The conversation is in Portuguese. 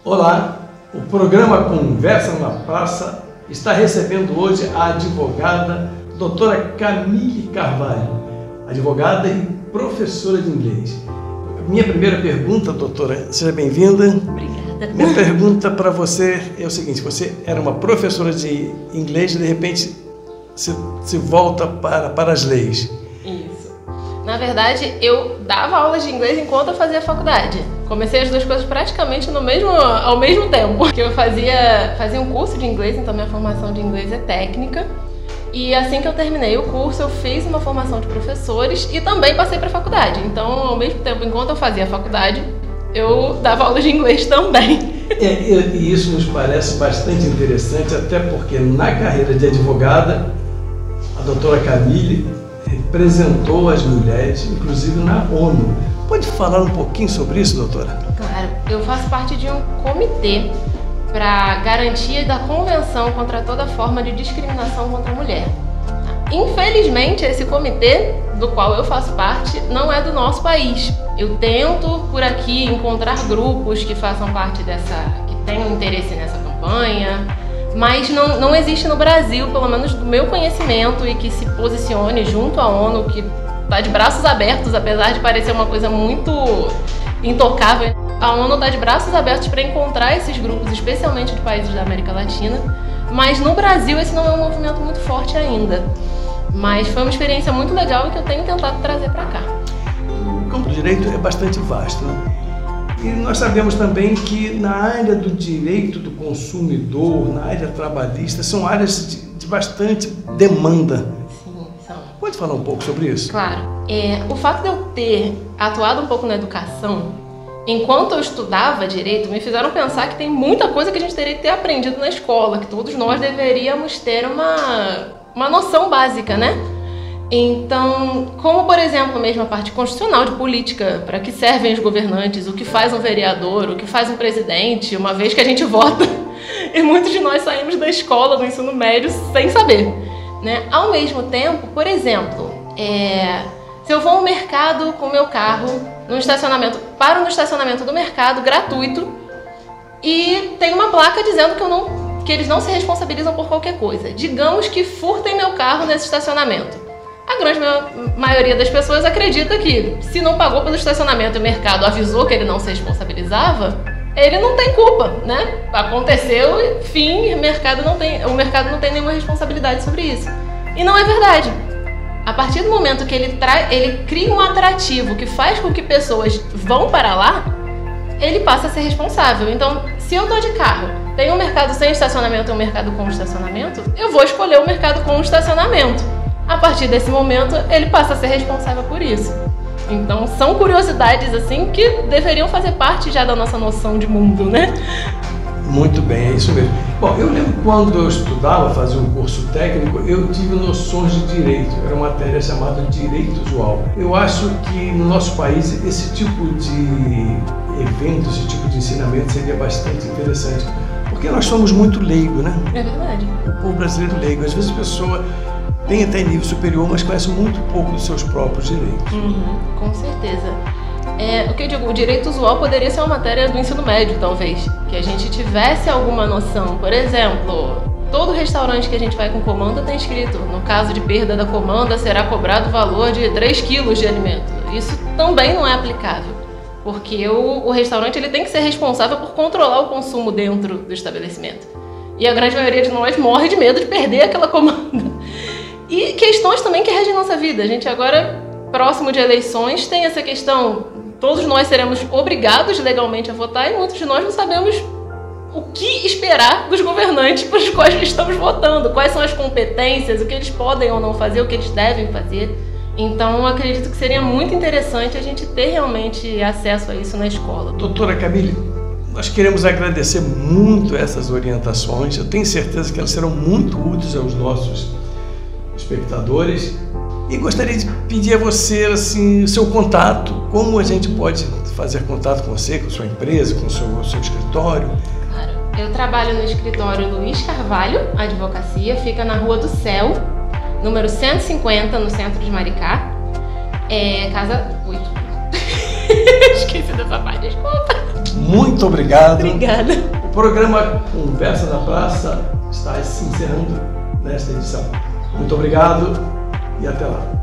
Olá, o programa Conversa na Praça está recebendo hoje a advogada doutora Camille Carvalho, advogada e professora de inglês. Minha primeira pergunta, doutora, seja bem-vinda. Obrigada. Minha pergunta para você é o seguinte: você era uma professora de inglês e de repente se volta para as leis. Isso. Na verdade, eu dava aulas de inglês enquanto eu fazia faculdade. Comecei as duas coisas praticamente ao mesmo tempo. Porque eu fazia um curso de inglês, então minha formação de inglês é técnica. E assim que eu terminei o curso, eu fiz uma formação de professores e também passei para a faculdade. Então, ao mesmo tempo, enquanto eu fazia a faculdade, eu dava aulas de inglês também. E isso nos parece bastante interessante, até porque na carreira de advogada, a doutora Camille representou as mulheres, inclusive na ONU. Pode falar um pouquinho sobre isso, doutora? Claro, eu faço parte de um comitê para garantia da Convenção contra toda forma de discriminação contra a mulher. Infelizmente, esse comitê, do qual eu faço parte, não é do nosso país. Eu tento, por aqui, encontrar grupos que façam parte que tenham interesse nessa campanha, mas não existe no Brasil, pelo menos do meu conhecimento, e que se posicione junto à ONU, que está de braços abertos, apesar de parecer uma coisa muito intocável. A ONU está de braços abertos para encontrar esses grupos, especialmente de países da América Latina, mas no Brasil esse não é um movimento muito forte ainda. Mas foi uma experiência muito legal e que eu tenho tentado trazer para cá. O campo do direito é bastante vasto, né? E nós sabemos também que na área do direito do consumidor, na área trabalhista, são áreas de bastante demanda. Sim, são. Pode falar um pouco sobre isso? Claro. O fato de eu ter atuado um pouco na educação, enquanto eu estudava direito, me fizeram pensar que tem muita coisa que a gente teria que ter aprendido na escola, que todos nós deveríamos ter uma noção básica, né? Então, como por exemplo, mesmo a parte constitucional de política, para que servem os governantes, o que faz um vereador, o que faz um presidente, uma vez que a gente vota, e muitos de nós saímos da escola, do ensino médio, sem saber, né? Ao mesmo tempo, por exemplo, se eu vou ao mercado com o meu carro, paro no estacionamento do mercado, gratuito, e tem uma placa dizendo que eles não se responsabilizam por qualquer coisa. Digamos que furtem meu carro nesse estacionamento. A grande maioria das pessoas acredita que, se não pagou pelo estacionamento e o mercado avisou que ele não se responsabilizava, ele não tem culpa, né? Aconteceu, fim, o mercado não tem nenhuma responsabilidade sobre isso. E não é verdade. A partir do momento que ele cria um atrativo que faz com que pessoas vão para lá, ele passa a ser responsável. Então, se eu estou de carro, tem um mercado sem estacionamento e um mercado com estacionamento, eu vou escolher o mercado com estacionamento. A partir desse momento, ele passa a ser responsável por isso. Então, são curiosidades assim que deveriam fazer parte já da nossa noção de mundo, né? Muito bem, é isso mesmo. Bom, eu lembro quando eu estudava, fazia um curso técnico, eu tive noções de direito. Era uma matéria chamada Direito Usual. Eu acho que no nosso país esse tipo de evento, esse tipo de ensinamento seria bastante interessante. Porque nós somos muito leigos, né? É verdade. O povo brasileiro leigo. Às vezes a pessoa tem até nível superior, mas conhece muito pouco dos seus próprios direitos. Com certeza. O que eu digo, o direito usual poderia ser uma matéria do ensino médio, talvez. Que a gente tivesse alguma noção. Por exemplo, todo restaurante que a gente vai com comanda tem escrito: no caso de perda da comanda, será cobrado o valor de 3 quilos de alimento. Isso também não é aplicável. Porque o restaurante ele tem que ser responsável por controlar o consumo dentro do estabelecimento. E a grande maioria de nós morre de medo de perder aquela comanda. E questões também que regem nossa vida. A gente agora, próximo de eleições, tem essa questão. Todos nós seremos obrigados legalmente a votar e muitos de nós não sabemos o que esperar dos governantes para os quais estamos votando. Quais são as competências, o que eles podem ou não fazer, o que eles devem fazer. Então, acredito que seria muito interessante a gente ter realmente acesso a isso na escola. Doutora Camille, nós queremos agradecer muito essas orientações. Eu tenho certeza que elas serão muito úteis aos nossos espectadores. E gostaria de pedir a você, assim, o seu contato, como a gente pode fazer contato com você, com a sua empresa, com o seu escritório. Claro. Eu trabalho no escritório Luiz Carvalho, Advocacia, fica na Rua do Céu, número 150, no centro de Maricá. Casa 8. Esqueci dessa parte, desculpa. muito obrigado. Obrigada. O programa Conversa na Praça está se encerrando nesta edição. Muito obrigado e até lá.